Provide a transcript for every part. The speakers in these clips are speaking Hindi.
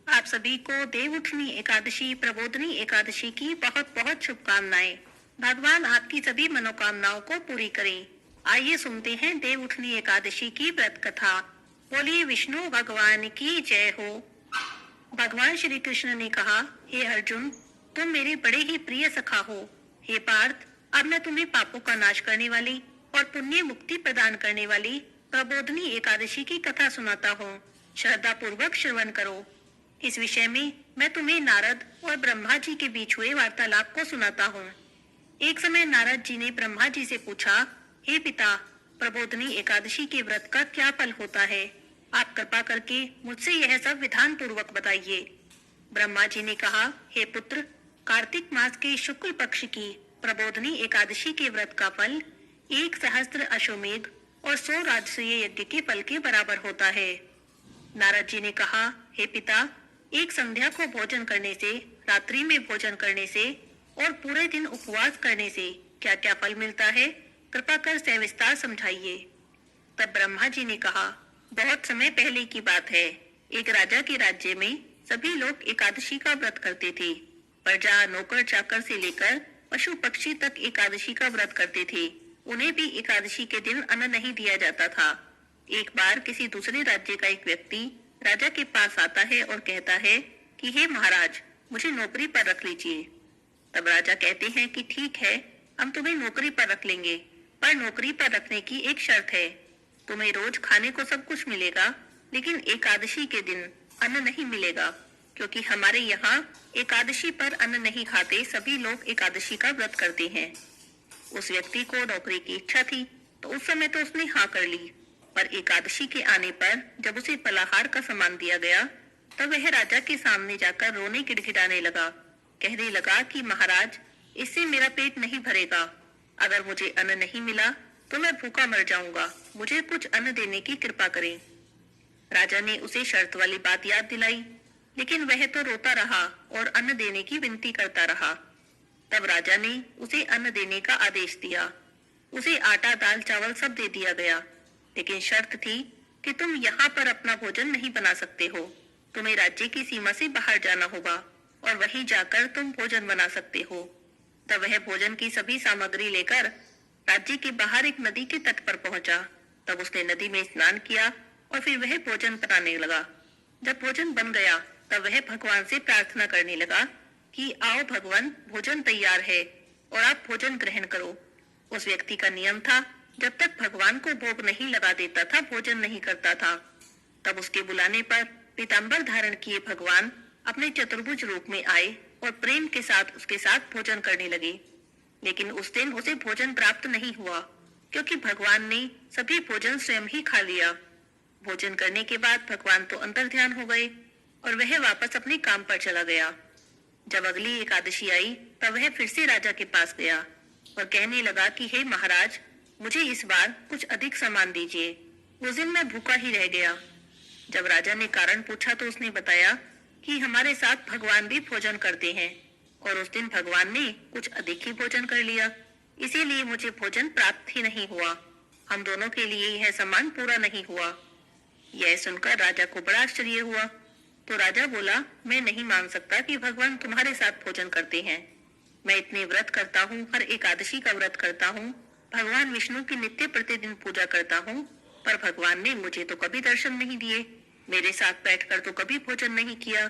आप सभी को देवउठनी एकादशी प्रबोधनी एकादशी की बहुत बहुत शुभकामनाएं। भगवान आपकी सभी मनोकामनाओं को पूरी करें। आइए सुनते हैं देवउठनी एकादशी की व्रत कथा। बोलिए विष्णु भगवान की जय हो। भगवान श्री कृष्ण ने कहा, हे अर्जुन, तुम मेरे बड़े ही प्रिय सखा हो। हे पार्थ, अब मैं तुम्हें पापों का नाश करने वाली और पुण्य मुक्ति प्रदान करने वाली प्रबोधनी एकादशी की कथा सुनाता हूँ। श्रद्धा पूर्वक श्रवण करो। इस विषय में मैं तुम्हें नारद और ब्रह्मा जी के बीच हुए वार्तालाप को सुनाता हूँ। एक समय नारद जी ने ब्रह्मा जी से पूछा, हे पिता, प्रबोधनी एकादशी के व्रत का क्या फल होता है? आप कृपा करके मुझसे यह सब विधान पूर्वक बताइए। ब्रह्मा जी ने कहा, हे पुत्र, कार्तिक मास के शुक्ल पक्ष की प्रबोधनी एकादशी के व्रत का फल 1,000 अश्वमेध और 100 राजसूय यज्ञ के फल के बराबर होता है। नारद जी ने कहा, हे पिता, एक संध्या को भोजन करने से, रात्रि में भोजन करने से और पूरे दिन उपवास करने से क्या क्या फल मिलता है? कृपा कर सविस्तार समझाइए। तब ब्रह्मा जी ने कहा, बहुत समय पहले की बात है। एक राजा के राज्य में सभी लोग एकादशी का व्रत करते थे। प्रजा, नौकर चाकर से लेकर पशु पक्षी तक एकादशी का व्रत करते थे। उन्हें भी एकादशी के दिन अन्न नहीं दिया जाता था। एक बार किसी दूसरे राज्य का एक व्यक्ति राजा के पास आता है और कहता है कि हे महाराज, मुझे नौकरी पर रख लीजिए। तब राजा कहते हैं कि ठीक है, हम तुम्हें नौकरी पर रख लेंगे, पर नौकरी पर रखने की एक शर्त है। तुम्हें रोज खाने को सब कुछ मिलेगा, लेकिन एकादशी के दिन अन्न नहीं मिलेगा, क्योंकि हमारे यहाँ एकादशी पर अन्न नहीं खाते सभी लोग एकादशी का व्रत करते हैं। उस व्यक्ति को नौकरी की इच्छा थी, तो उस समय तो उसने हाँ कर ली, पर एकादशी के आने पर जब उसे फलाहार का सामान दिया गया, तब वह राजा के सामने जाकर रोने गिड़गिड़ाने लगा। कहने लगा कि महाराज, इससे मेरा पेट नहीं भरेगा। अगर मुझे अन्न नहीं मिला तो मैं भूखा मर जाऊंगा। मुझे कुछ अन्न देने की कृपा करें। राजा ने उसे शर्त वाली बात याद दिलाई, लेकिन वह तो रोता रहा और अन्न देने की विनती करता रहा। तब राजा ने उसे अन्न देने का आदेश दिया। उसे आटा, दाल, चावल सब दे दिया गया, लेकिन शर्त थी कि तुम यहाँ पर अपना भोजन नहीं बना सकते हो। तुम्हें राज्य की सीमा से बाहर जाना होगा और वहीं जाकर तुम भोजन बना सकते हो। तब वह भोजन की सभी सामग्री लेकर राज्य के बाहर एक नदी के तट पर पहुंचा। तब उसने नदी में स्नान किया और फिर वह भोजन बनाने लगा। जब भोजन बन गया, तब वह भगवान से प्रार्थना करने लगा कि आओ भगवान, भोजन तैयार है और आप भोजन ग्रहण करो। उस व्यक्ति का नियम था, जब तक भगवान को भोग नहीं लगा देता था, भोजन नहीं करता था। तब उसके बुलाने पर पीताम्बर धारण किए भगवान अपने चतुर्भुज रूप में आए और प्रेम के साथ उसके साथ भोजन करने लगे। लेकिन उस दिन उसे भोजन प्राप्त नहीं हुआ, क्योंकि भगवान ने सभी भोजन स्वयं ही खा लिया। भोजन करने के बाद भगवान तो अंतर ध्यान हो गए और वह वापस अपने काम पर चला गया। जब अगली एकादशी आई, तब वह फिर से राजा के पास गया और कहने लगा कि हे महाराज, मुझे इस बार कुछ अधिक सामान दीजिए। उस दिन मैं भूखा ही रह गया। जब राजा ने कारण पूछा तो उसने बताया कि हमारे साथ भगवान भी भोजन करते हैं और उस दिन भगवान ने कुछ अधिक ही भोजन कर लिया, इसीलिए मुझे भोजन प्राप्त ही नहीं हुआ। हम दोनों के लिए यह सामान पूरा नहीं हुआ। यह सुनकर राजा को बड़ा आश्चर्य हुआ। तो राजा बोला, मैं नहीं मान सकता कि भगवान तुम्हारे साथ भोजन करते हैं। मैं इतने व्रत करता हूँ, हर एकादशी का व्रत करता हूँ, भगवान विष्णु की नित्य प्रतिदिन पूजा करता हूँ, पर भगवान ने मुझे तो कभी दर्शन नहीं दिए, मेरे साथ बैठकर तो कभी भोजन नहीं किया।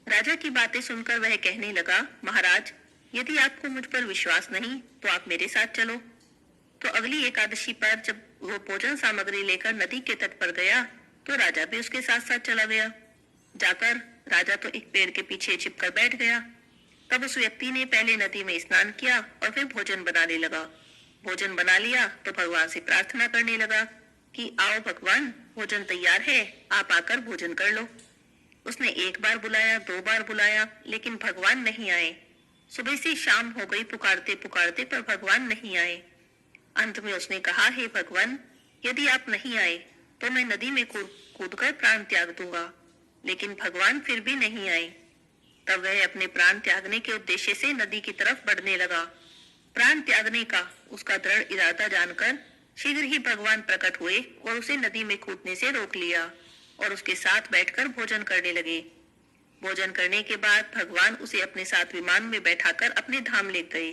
राजा की बातें सुनकर वह कहने लगा, महाराज, यदि आपको मुझ पर विश्वास नहीं तो आप मेरे साथ चलो। तो अगली एकादशी पर जब वो भोजन सामग्री लेकर नदी के तट पर गया, तो राजा भी उसके साथ साथ चला गया। जाकर राजा तो एक पेड़ के पीछे छिपकर बैठ गया। तब उस व्यक्ति ने पहले नदी में स्नान किया और फिर भोजन बनाने लगा। भोजन बना लिया तो भगवान से प्रार्थना करने लगा कि आओ भगवान, भोजन तैयार है, आप आकर भोजन कर लो। उसने एक बार बुलाया, 2 बार बुलाया, लेकिन भगवान नहीं आए। सुबह से शाम हो गई पुकारते पुकारते, पर भगवान नहीं आए। अंत में उसने कहा, हे भगवान, यदि आप नहीं आए तो मैं नदी में कूदकर प्राण त्याग दूंगा। लेकिन भगवान फिर भी नहीं आए। तब वह अपने प्राण त्यागने के उद्देश्य से नदी की तरफ बढ़ने लगा। प्राण त्यागने का उसका दृढ़ इरादा जानकर शीघ्र ही भगवान प्रकट हुए और उसे नदी में कूदने से रोक लिया। और उसके साथ बैठकर भोजन करने लगे। भोजन करने के बाद भगवान उसे अपने साथ विमान में बैठाकर अपने धाम ले गए।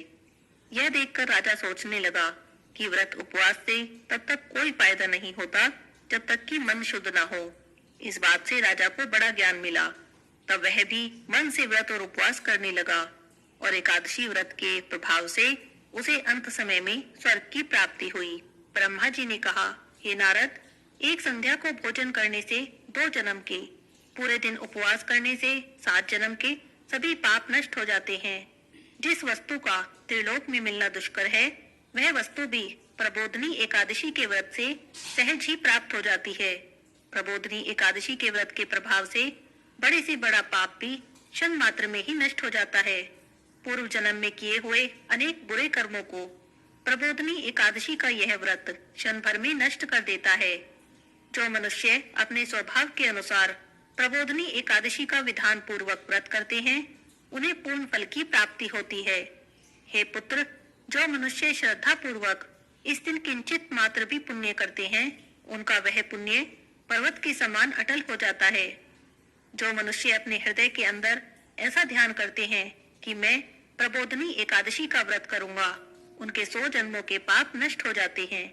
यह देखकर राजा सोचने लगा कि व्रत उपवास से तब तक कोई फायदा नहीं होता जब तक कि मन शुद्ध न हो। इस बात से राजा को बड़ा ज्ञान मिला। तब वह भी मन से व्रत और उपवास करने लगा और एकादशी व्रत के प्रभाव से उसे अंत समय में स्वर्ग की प्राप्ति हुई। ब्रह्मा जी ने कहा, हे नारद, एक संध्या को भोजन करने से 2 जन्म के, पूरे दिन उपवास करने से 7 जन्म के सभी पाप नष्ट हो जाते हैं। जिस वस्तु का त्रिलोक में मिलना दुष्कर है, वह वस्तु भी प्रबोधनी एकादशी के व्रत से सहज ही प्राप्त हो जाती है। प्रबोधनी एकादशी के व्रत के प्रभाव से बड़े से बड़ा पाप भी क्षण मात्र में ही नष्ट हो जाता है। पूर्व जन्म में किए हुए अनेक बुरे कर्मों को प्रबोधनी एकादशी का यह व्रत क्षण भर में नष्ट कर देता है। जो मनुष्य अपने स्वभाव के अनुसार प्रबोधनी एकादशी का विधान पूर्वक व्रत करते हैं, उन्हें पूर्ण फल की प्राप्ति होती है। हे पुत्र, जो मनुष्य श्रद्धा पूर्वक इस दिन किंचित मात्र भी पुण्य करते हैं, उनका वह पुण्य पर्वत के समान अटल हो जाता है। जो मनुष्य अपने हृदय के अंदर ऐसा ध्यान करते हैं कि मैं प्रबोधनी एकादशी का व्रत करूंगा, उनके 100 जन्मों के पाप नष्ट हो जाते हैं।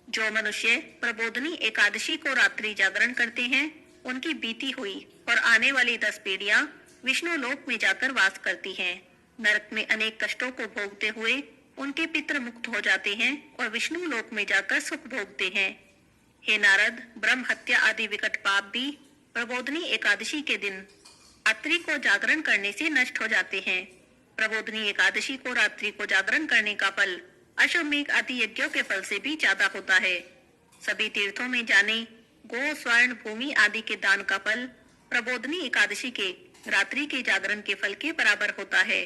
जो मनुष्य प्रबोधनी एकादशी को रात्रि जागरण करते हैं, उनकी बीती हुई और आने वाली 10 पीढ़ियां विष्णु लोक में जाकर वास करती हैं। नरक में अनेक कष्टों को भोगते हुए उनके पितृ मुक्त हो जाते हैं और विष्णु लोक में जाकर सुख भोगते हैं। हे नारद, ब्रह्म हत्या आदि विकट पाप भी प्रबोधनी एकादशी के दिन रात्रि को जागरण करने से नष्ट हो जाते हैं। प्रबोधनी एकादशी को रात्रि को जागरण करने का फल अश्वमेघ आदि यज्ञों के फल से भी ज्यादा होता है। सभी तीर्थों में जाने, गो, स्वर्ण, भूमि आदि के दान का फल प्रबोधनी एकादशी के रात्रि के जागरण के फल के बराबर होता है।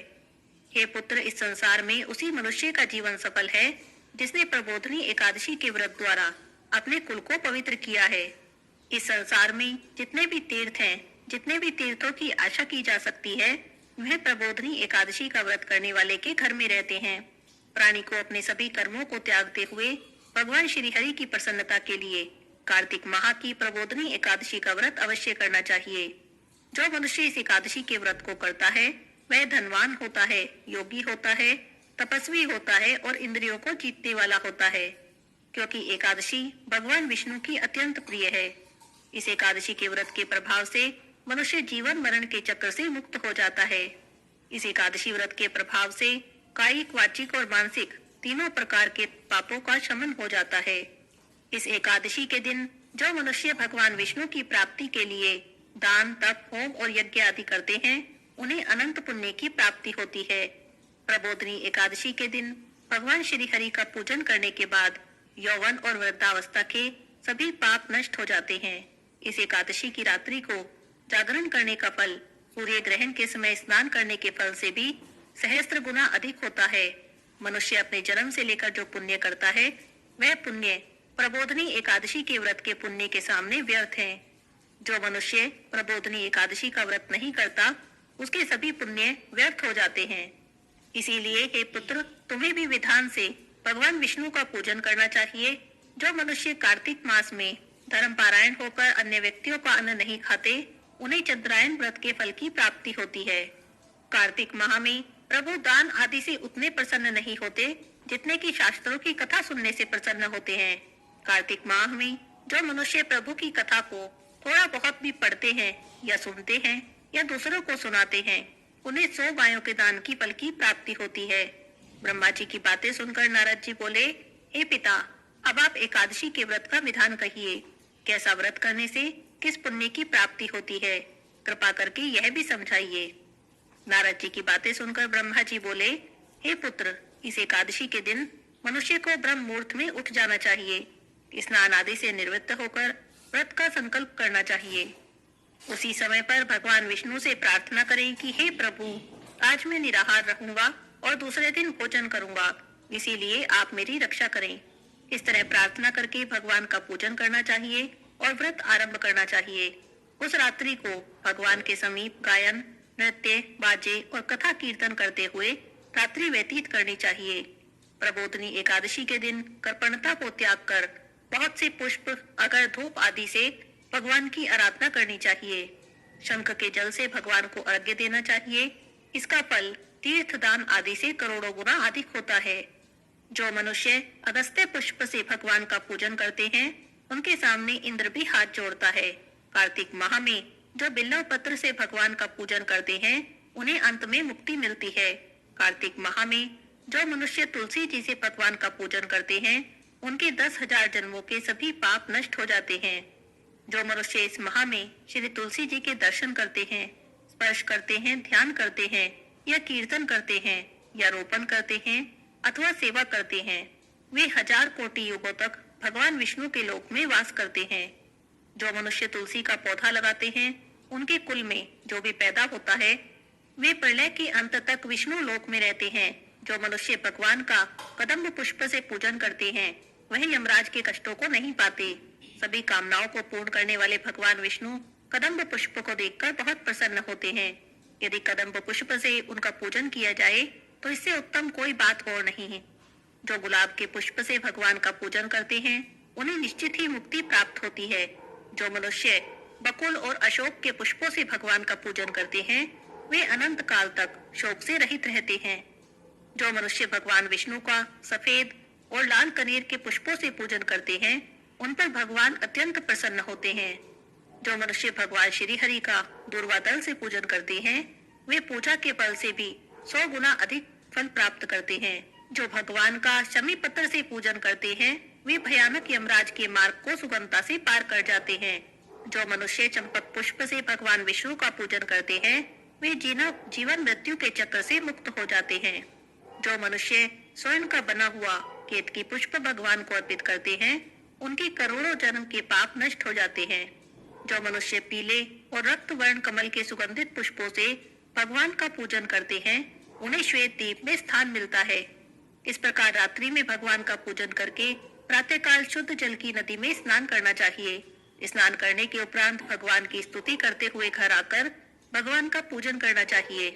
हे पुत्र, इस संसार में उसी मनुष्य का जीवन सफल है जिसने प्रबोधनी एकादशी के व्रत द्वारा अपने कुल को पवित्र किया है। इस संसार में जितने भी तीर्थ हैं, जितने भी तीर्थों की आशा की जा सकती है, वह प्रबोधनी एकादशी का व्रत करने वाले के घर में रहते हैं। प्राणी को अपने सभी कर्मों को त्यागते हुए भगवान श्री हरि की प्रसन्नता के लिए कार्तिक माह की प्रबोधनी एकादशी का व्रत अवश्य करना चाहिए। जो मनुष्य इस एकादशी के व्रत को करता है, वह धनवान होता है, योगी होता है, तपस्वी होता है और इंद्रियों को जीतने वाला होता है, क्योंकि एकादशी भगवान विष्णु की अत्यंत प्रिय है। इस एकादशी के व्रत के प्रभाव से मनुष्य जीवन मरण के चक्र से मुक्त हो जाता है। इस एकादशी व्रत के प्रभाव से कायिक, वाचिक और मानसिक तीनों प्रकार के पापों का शमन हो जाता है। इस एकादशी के दिन जो मनुष्य भगवान विष्णु की प्राप्ति के लिए दान, तप, होम और यज्ञ आदि करते हैं, उन्हें अनंत पुण्य की प्राप्ति होती है। प्रबोधनी एकादशी के दिन भगवान श्री हरि का पूजन करने के बाद यौवन और वृद्धावस्था के सभी पाप नष्ट हो जाते हैं। इस एकादशी की रात्रि को जागरण करने का फल सूर्य ग्रहण के समय स्नान करने के फल से भी सहस्त्र गुना अधिक होता है। मनुष्य अपने जन्म से लेकर जो पुण्य करता है, वह पुण्य प्रबोधनी एकादशी के व्रत के पुण्य के सामने व्यर्थ है। जो मनुष्य प्रबोधनी एकादशी का व्रत नहीं करता, उसके सभी पुण्य व्यर्थ हो जाते हैं। इसीलिए हे पुत्र, तुम्हें भी विधान से भगवान विष्णु का पूजन करना चाहिए। जो मनुष्य कार्तिक मास में धर्म पारायण होकर अन्य व्यक्तियों का अन्न नहीं खाते, उन्हें चंद्रायन व्रत के फल की प्राप्ति होती है। कार्तिक माह में प्रभु दान आदि से उतने प्रसन्न नहीं होते जितने कि शास्त्रों की कथा सुनने से प्रसन्न होते हैं। कार्तिक माह में जो मनुष्य प्रभु की कथा को थोड़ा बहुत भी पढ़ते हैं या सुनते हैं या दूसरों को सुनाते हैं, उन्हें 100 गायों के दान की फल की प्राप्ति होती है। ब्रह्मा जी की बातें सुनकर नारद जी बोले, हे पिता, अब आप एकादशी के व्रत का विधान कहिए। कैसा व्रत करने से किस पुण्य की प्राप्ति होती है, कृपा करके यह भी समझाइए। नारद जी की बातें सुनकर ब्रह्मा जी बोले, हे पुत्र, इस एकादशी के दिन मनुष्य को ब्रह्म मुहूर्त में उठ जाना चाहिए। स्नान आदि से निवृत्त होकर व्रत का संकल्प करना चाहिए। उसी समय पर भगवान विष्णु से प्रार्थना करें कि हे प्रभु, आज मैं निराहार रहूंगा और दूसरे दिन भोजन करूंगा, इसीलिए आप मेरी रक्षा करें। इस तरह प्रार्थना करके भगवान का पूजन करना चाहिए और व्रत आरंभ करना चाहिए। उस रात्रि को भगवान के समीप गायन, नृत्य, बाजे और कथा कीर्तन करते हुए रात्रि व्यतीत करनी चाहिए। प्रबोधनी एकादशी के दिन कृपणता को त्याग कर बहुत से पुष्प, अगर धूप आदि से भगवान की आराधना करनी चाहिए। शंख के जल से भगवान को अर्घ्य देना चाहिए। इसका फल तीर्थ दान आदि से करोड़ों गुना अधिक होता है। जो मनुष्य अगस्त्य पुष्प से भगवान का पूजन करते हैं, उनके सामने इंद्र भी हाथ जोड़ता है। कार्तिक माह में जो बिल्व पत्र से भगवान का पूजन करते हैं, उन्हें अंत में मुक्ति मिलती है। कार्तिक माह में जो मनुष्य तुलसी जी से भगवान का पूजन करते हैं, उनके 10,000 जन्मों के सभी पाप नष्ट हो जाते हैं। जो मनुष्य इस माह में श्री तुलसी जी के दर्शन करते हैं, स्पर्श करते हैं, ध्यान करते हैं या कीर्तन करते हैं या रोपण करते हैं अथवा सेवा करते हैं, वे 1000 कोटि युगों तक भगवान विष्णु के लोक में वास करते हैं। जो मनुष्य तुलसी का पौधा लगाते हैं, उनके कुल में जो भी पैदा होता है, वे प्रलय के अंत तक विष्णु लोक में रहते हैं। जो मनुष्य भगवान का कदम्ब पुष्प से पूजन करते हैं, वह यमराज के कष्टों को नहीं पाते। सभी कामनाओं को पूर्ण करने वाले भगवान विष्णु कदम्ब पुष्प को देखकर बहुत प्रसन्न होते हैं। यदि कदम्ब पुष्प से उनका पूजन किया जाए तो इससे उत्तम कोई बात और नहीं है। जो गुलाब के पुष्प से भगवान का पूजन करते हैं, उन्हें निश्चित ही मुक्ति प्राप्त होती है। जो मनुष्य बकुल और अशोक के पुष्पों से भगवान का पूजन करते हैं, वे अनंत काल तक शोक से रहित रहते हैं। जो मनुष्य भगवान विष्णु का सफेद और लाल कनेर के पुष्पों से पूजन करते हैं, उन पर भगवान अत्यंत प्रसन्न होते हैं। जो मनुष्य भगवान श्री हरि का दूर्वा दल से पूजन करते हैं, वे पूजा के फल से भी 100 गुना अधिक फल प्राप्त करते हैं। जो भगवान का शमी पत्र से पूजन करते हैं, वे भयानक यमराज के मार्ग को सुगमता से पार कर जाते हैं। जो मनुष्य चंपक पुष्प से भगवान विष्णु का पूजन करते हैं, वे जीवन मृत्यु के चक्र से मुक्त हो जाते हैं। जो मनुष्य स्वर्ण का बना हुआ केतकी पुष्प भगवान को अर्पित करते हैं, उनके करोड़ों जन्म के पाप नष्ट हो जाते हैं। जो मनुष्य पीले और रक्त वर्ण कमल के सुगंधित पुष्पों से भगवान का पूजन करते हैं, उन्हें श्वेत दीप में स्थान मिलता है। इस प्रकार रात्रि में भगवान का पूजन करके प्रातःकाल शुद्ध जल की नदी में स्नान करना चाहिए। स्नान करने के उपरांत भगवान की स्तुति करते हुए घर आकर भगवान का पूजन करना चाहिए।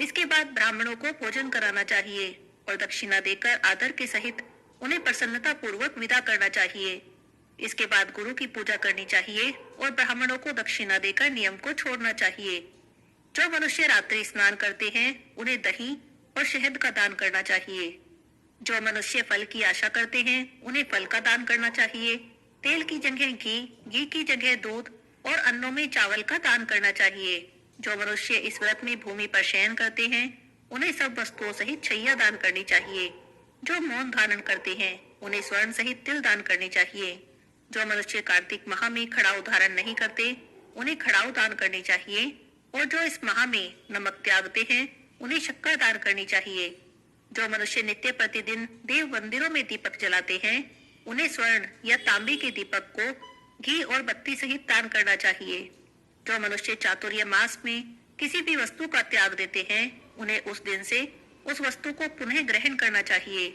इसके बाद ब्राह्मणों को भोजन कराना चाहिए और दक्षिणा देकर आदर के सहित उन्हें प्रसन्नता पूर्वक विदा करना चाहिए। इसके बाद गुरु की पूजा करनी चाहिए और ब्राह्मणों को दक्षिणा देकर नियम को छोड़ना चाहिए। जो मनुष्य रात्रि स्नान करते हैं, उन्हें दही और शहद का दान करना चाहिए। जो मनुष्य फल की आशा करते हैं, उन्हें फल का दान करना चाहिए। तेल की जगह घी, घी की जगह दूध और अन्नों में चावल का दान करना चाहिए। जो मनुष्य इस व्रत में भूमि पर शयन करते हैं, उन्हें सब वस्तुओं सहित शैया दान करनी चाहिए। जो मौन धारण करते हैं, उन्हें स्वर्ण सहित तिल दान करनी चाहिए। जो मनुष्य कार्तिक माह में खड़ाऊ धारण नहीं करते, उन्हें खड़ाऊ दान करनी चाहिए। और जो इस माह में नमक त्यागते हैं, उन्हें शक्कर दान करनी चाहिए। जो मनुष्य नित्य प्रतिदिन देव मंदिरों में दीपक जलाते हैं, उन्हें स्वर्ण या तांबे के दीपक को घी और बत्ती सहित दान करना चाहिए। जो मनुष्य चातुर्य मास में किसी भी वस्तु का त्याग देते हैं, उन्हें उस दिन से उस वस्तु को पुनः ग्रहण करना चाहिए।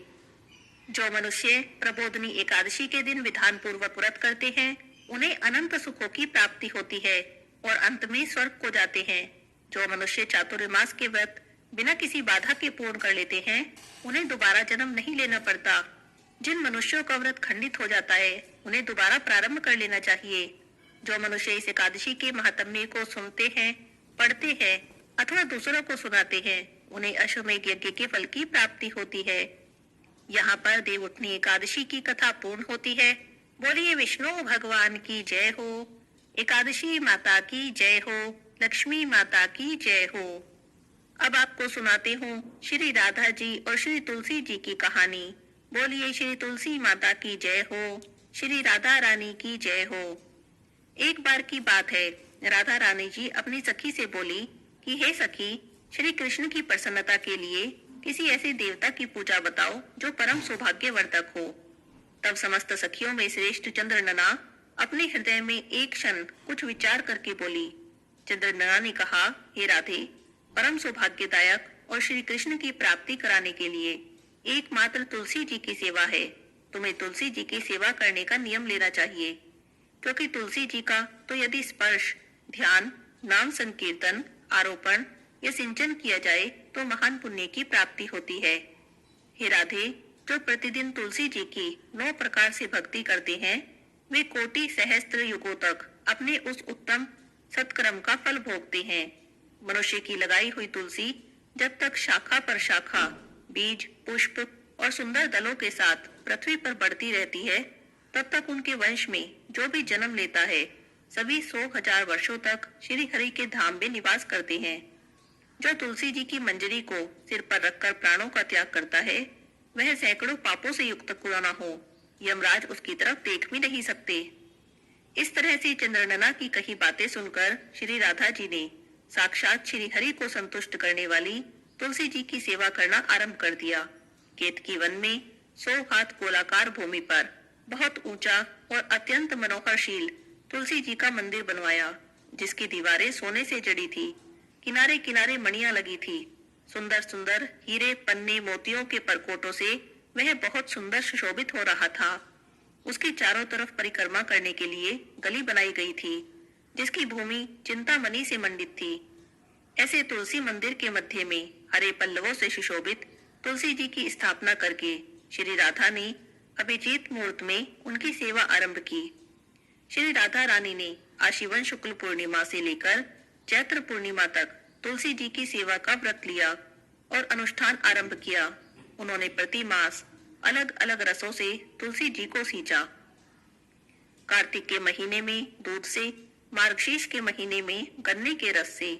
जो मनुष्य प्रबोधनी एकादशी के दिन विधान पूर्वक व्रत करते हैं, उन्हें अनंत सुखों की प्राप्ति होती है और अंत में स्वर्ग को जाते हैं। जो मनुष्य चातुर्मास के व्रत बिना किसी बाधा के पूर्ण कर लेते हैं, उन्हें दोबारा जन्म नहीं लेना पड़ता। जिन मनुष्यों का व्रत खंडित हो जाता है, उन्हें दोबारा प्रारंभ कर लेना चाहिए। जो मनुष्य इस एकादशी के महात्म्य को सुनते हैं, पढ़ते हैं अथवा दूसरों को सुनाते हैं, उन्हें अश्वमेध यज्ञ के फल की प्राप्ति होती है। यहाँ पर देवउठनी एकादशी की कथा पूर्ण होती है। बोलिए विष्णु भगवान की जय हो, एकादशी माता की जय हो, लक्ष्मी माता की जय हो। अब आपको सुनाते हूँ श्री राधा जी और श्री तुलसी जी की कहानी। बोलिए श्री तुलसी माता की जय हो, श्री राधा रानी की जय हो। एक बार की बात है, राधा रानी जी अपनी सखी से बोली कि हे सखी, श्री कृष्ण की प्रसन्नता के लिए किसी ऐसे देवता की पूजा बताओ जो परम सौभाग्यवर्धक हो। तब समस्त सखियों में श्रेष्ठ चंद्रनना अपने हृदय में एक क्षण कुछ विचार करके बोली। चंद्रनना ने कहा, हे राधे, परम सौभाग्यदायक और श्री कृष्ण की प्राप्ति कराने के लिए एकमात्र तुलसी जी की सेवा है। तुम्हें तुलसी जी की सेवा करने का नियम लेना चाहिए, क्योंकि तुलसी जी का तो यदि स्पर्श, ध्यान, नाम संकीर्तन, आरोपण या सिंचन किया जाए तो महान पुण्य की प्राप्ति होती है। हे राधे, जो प्रतिदिन तुलसी जी की 9 प्रकार से भक्ति करते हैं, वे कोटि सहस्त्र युगों तक अपने उस उत्तम सत्कर्म का फल भोगते हैं। मनुष्य की लगाई हुई तुलसी जब तक शाखा पर शाखा, बीज, पुष्प और सुंदर दलों के साथ पृथ्वी पर बढ़ती रहती है, तब तक उनके वंश में जो भी जन्म लेता है सभी 100,000 वर्षों तक श्री हरि के धाम में निवास करते हैं। जो तुलसी जी की मंजरी को सिर पर रखकर प्राणों का त्याग करता है, वह सैकड़ों पापों से युक्त क्यों न हो, यमराज उसकी तरफ देख भी नहीं सकते। इस तरह से चंद्रनना की कही बातें सुनकर श्री राधा जी ने साक्षात श्री हरि को संतुष्ट करने वाली तुलसी जी की सेवा करना आरंभ कर दिया। केतकी वन में 100 हाथ गोलाकार भूमि पर बहुत ऊंचा और अत्यंत मनोहरशील तुलसी जी का मंदिर बनवाया, जिसकी दीवारें सोने से जड़ी थी, किनारे किनारे मणियां लगी थी। सुंदर सुंदर हीरे, पन्ने, मोतियों के परकोटों से वह बहुत सुंदर सुशोभित हो रहा था। उसकी चारों तरफ परिक्रमा करने के लिए गली बनाई गई थी, जिसकी भूमि चिंतामणि से मंडित थी। ऐसे तुलसी मंदिर के मध्य में हरे पल्लवों से सुशोभित तुलसी जी की स्थापना करके श्री राधा ने अभिजीत मुहूर्त में उनकी सेवा आरंभ की। श्री राधा रानी ने आशीवन शुक्ल पूर्णिमा से लेकर चैत्र पूर्णिमा तक तुलसी जी की सेवा का व्रत लिया और अनुष्ठान आरंभ किया। उन्होंने प्रति मास अलग अलग रसों से तुलसी जी को सींचा। कार्तिक के महीने में दूध से, मार्गशीर्ष के महीने में गन्ने के रस से,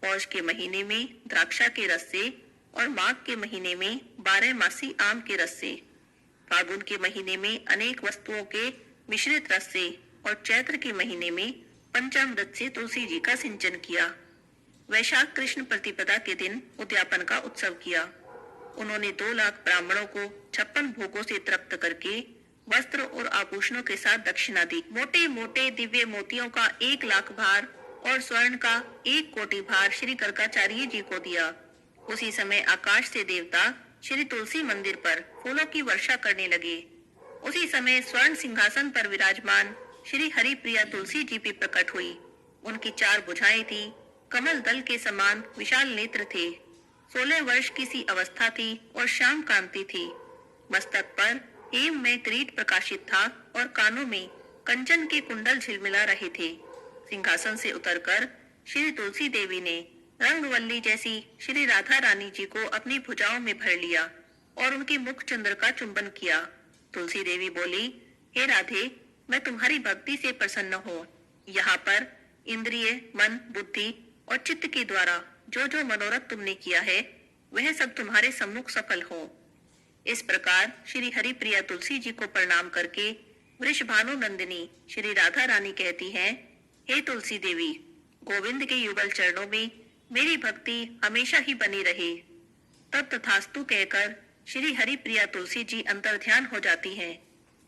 पौष के महीने में द्राक्षा के रस से और माघ के महीने में 12 मासी आम के रस से, फागुन के महीने में अनेक वस्तुओं के मिश्रित रस से और चैत्र के महीने में पंचामृत से तुलसी जी का सिंचन किया। वैशाख कृष्ण प्रतिपदा के दिन उद्यापन का उत्सव किया। उन्होंने 2 लाख ब्राह्मणों को 56 भोगों से तृप्त करके वस्त्र और आभूषणों के साथ दक्षिणा दी। मोटे मोटे दिव्य मोतियों का 1 लाख भार और स्वर्ण का 1 कोटि भार श्री गर्गाचार्य जी को दिया। उसी समय आकाश से देवता श्री तुलसी मंदिर पर फूलों की वर्षा करने लगे। उसी समय स्वर्ण सिंहासन पर विराजमान श्री हरि प्रिया तुलसी जी भी प्रकट हुई। उनकी 4 भुजाएं थी, कमल दल के समान विशाल नेत्र थे, 16 वर्ष की सी अवस्था थी और श्याम कांति थी। मस्तक पर हेम में किरीट प्रकाशित था और कानों में कंचन के कुंडल झिलमिला रहे थे। सिंहासन से उतरकर श्री तुलसी देवी ने रंगवल्ली जैसी श्री राधा रानी जी को अपनी भुजाओं में भर लिया और उनके मुख चंद्र का चुंबन किया। तुलसी देवी बोली, हे राधे, मैं तुम्हारी भक्ति से प्रसन्न हूँ। यहाँ पर इंद्रिय, मन, बुद्धि और चित्त के द्वारा जो जो मनोरथ तुमने किया है, वह सब तुम्हारे सम्मुख सफल हो। इस प्रकार श्री हरि प्रिया तुलसी जी को प्रणाम करके वृषभानु नंदिनी श्री राधा रानी कहती हैं, हे तुलसी देवी, गोविंद के युगल चरणों में मेरी भक्ति हमेशा ही बनी रहे। तब तथास्तु कहकर श्री हरि प्रिया तुलसी जी अंतर्ध्यान हो जाती हैं।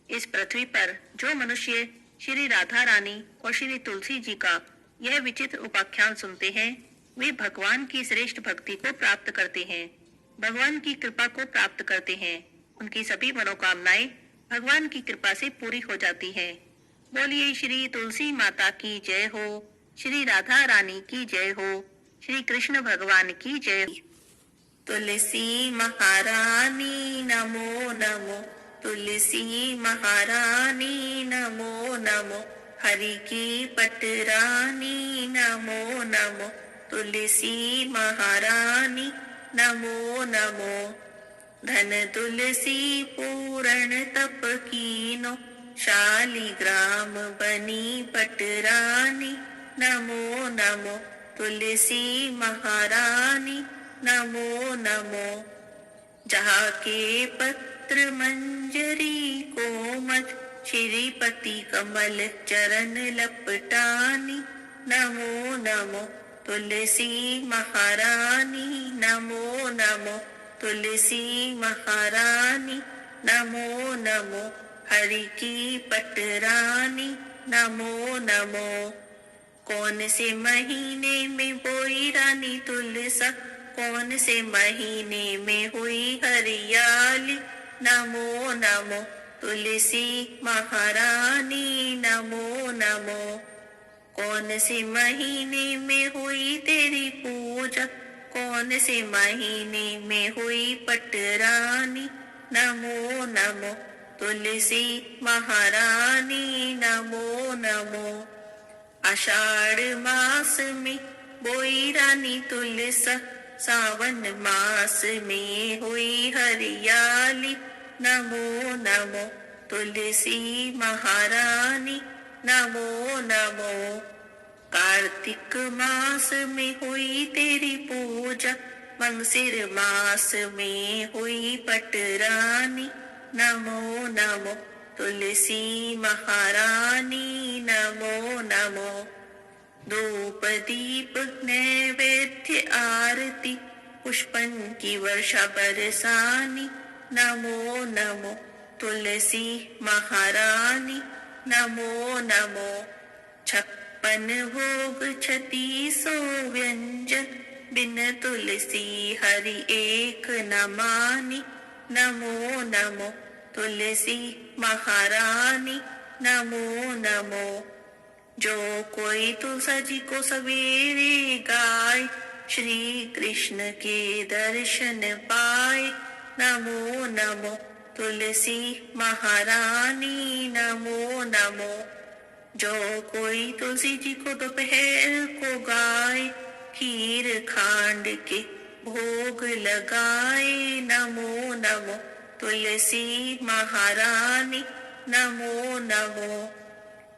इस पृथ्वी पर जो मनुष्य श्री राधा रानी और श्री तुलसी जी का यह विचित्र उपाख्यान सुनते हैं, वे भगवान की श्रेष्ठ भक्ति को प्राप्त करते हैं, भगवान की कृपा को प्राप्त करते हैं। उनकी सभी मनोकामनाएं भगवान की कृपा से पूरी हो जाती हैं। बोलिए श्री तुलसी माता की जय हो, श्री राधा रानी की जय हो, श्री कृष्ण भगवान की जय हो। तुलसी महारानी नमो नमो, तुलसी महारानी नमो नमो, हरि की पटरानी नमो नमो, तुलसी महारानी नमो नमो। धन तुलसी पूर्ण तप कीनो, शालिग्राम बनी पटरानी नमो नमो, तुलसी महारानी नमो नमो। जहाँ के पत्र मंजरी कोमल, श्रीपति कमल चरण लपटानी नमो नमो, तुलसी महारानी नमो नमो, तुलसी महारानी नमो नमो, हरि की पटरानी नमो नमो। कौन से महीने में बोई रानी तुलसा, कौन से महीने में हुई हरियाली नमो नमो, तुलसी महारानी नमो नमो। कौन से महीने में हुई तेरी पूजा, कौन से महीने में हुई पटरानी नमो नमो, तुलसी महारानी नमो नमो। आषाढ़ मास में बोई रानी तुलसा, सावन मास में हुई हरियाली। नमो नमो तुलसी महारानी, नमो नमो। कार्तिक मास में हुई तेरी पूजा, मंगसिर मास में हुई पटरानी। नमो नमो तुलसी महारानी, नमो नमो। धूप दीप नैवेद्य आरती, पुष्पन की वर्षा बरसानी। नमो नमो तुलसी महारानी, नमो नमो। 56 भोग 36 व्यंजन, बिन तुलसी हरि एक न मानी। नमो नमो तुलसी महारानी, नमो नमो। जो कोई तुलसा जी को सवेरे गाए, श्री कृष्ण के दर्शन पाए। नमो नमो तुलसी महारानी, नमो नमो। जो कोई तुलसी जी को दोपहर को गाए, खीर खांड के भोग लगाए। नमो नमो तुलसी महारानी, नमो नमो।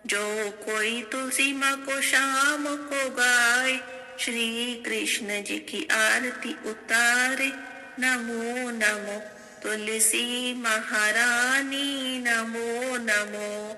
जो कोई तुलसी माँ को शाम को गाए, श्री कृष्ण जी की आरती उतारे। नमो नमो तुलसी महारानी, नमो नमो।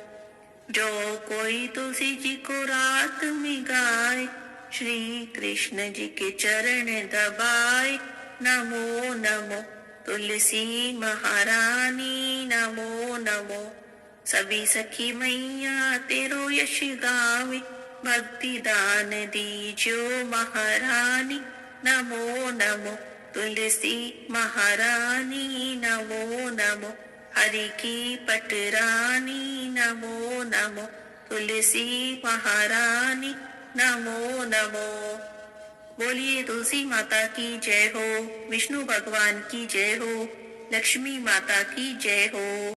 जो कोई तुलसी जी को रात में गाए, श्री कृष्ण जी के चरण दबाए। नमो नमो तुलसी महारानी, नमो नमो। सभी सखी मैया तेरो यश गावे, भक्ति दान दीजो महारानी। नमो नमो तुलसी महारानी, नमो नमो। हरि की पटरानी, नमो नमो तुलसी महारानी, नमो नमो। बोलिए तुलसी माता की जय हो, विष्णु भगवान की जय हो, लक्ष्मी माता की जय हो।